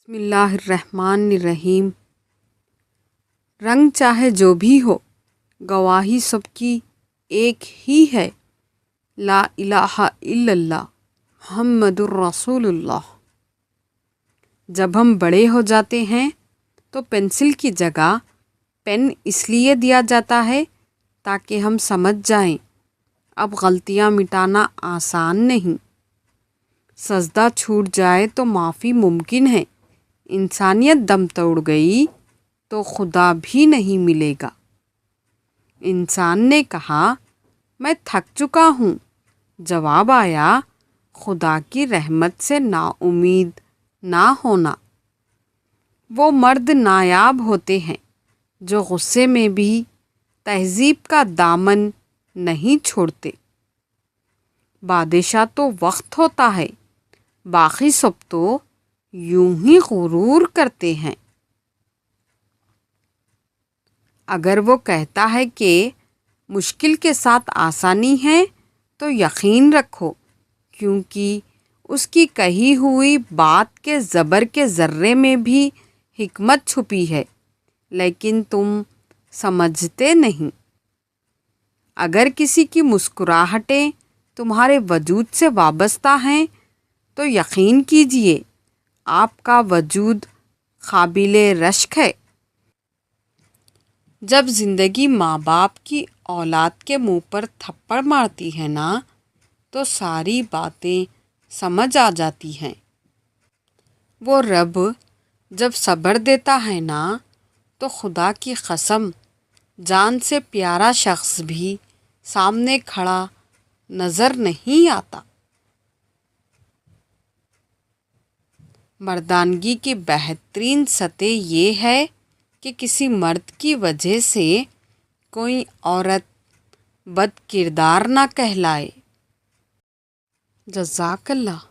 بسم اللہ الرحمن الرحیم۔ رنگ چاہے جو بھی ہو، گواہی سب کی ایک ہی ہے، لا الہ الا اللہ محمد الرسول اللہ۔ جب ہم بڑے ہو جاتے ہیں تو پینسل کی جگہ پین اس لیے دیا جاتا ہے تاکہ ہم سمجھ جائیں اب غلطیاں مٹانا آسان نہیں۔ سجدہ چھوٹ جائے تو معافی ممکن ہے، انسانیت دم توڑ گئی تو خدا بھی نہیں ملے گا۔ انسان نے کہا میں تھک چکا ہوں، جواب آیا خدا کی رحمت سے نا امید نہ ہونا۔ وہ مرد نایاب ہوتے ہیں جو غصے میں بھی تہذیب کا دامن نہیں چھوڑتے۔ بادشاہ تو وقت ہوتا ہے، باقی سب تو یوں ہی غرور کرتے ہیں۔ اگر وہ کہتا ہے کہ مشکل کے ساتھ آسانی ہے تو یقین رکھو، کیونکہ اس کی کہی ہوئی بات کے زبر کے ذرے میں بھی حکمت چھپی ہے، لیکن تم سمجھتے نہیں۔ اگر کسی کی مسکراہٹیں تمہارے وجود سے وابستہ ہیں تو یقین کیجئے آپ کا وجود قابل رشک ہے۔ جب زندگی ماں باپ کی اولاد کے منہ پر تھپڑ مارتی ہے نا تو ساری باتیں سمجھ آ جاتی ہیں۔ وہ رب جب صبر دیتا ہے نا تو خدا کی قسم جان سے پیارا شخص بھی سامنے کھڑا نظر نہیں آتا۔ مردانگی کی بہترین سطح یہ ہے کہ کسی مرد کی وجہ سے کوئی عورت بد کردار نہ کہلائے۔ جزاک اللہ۔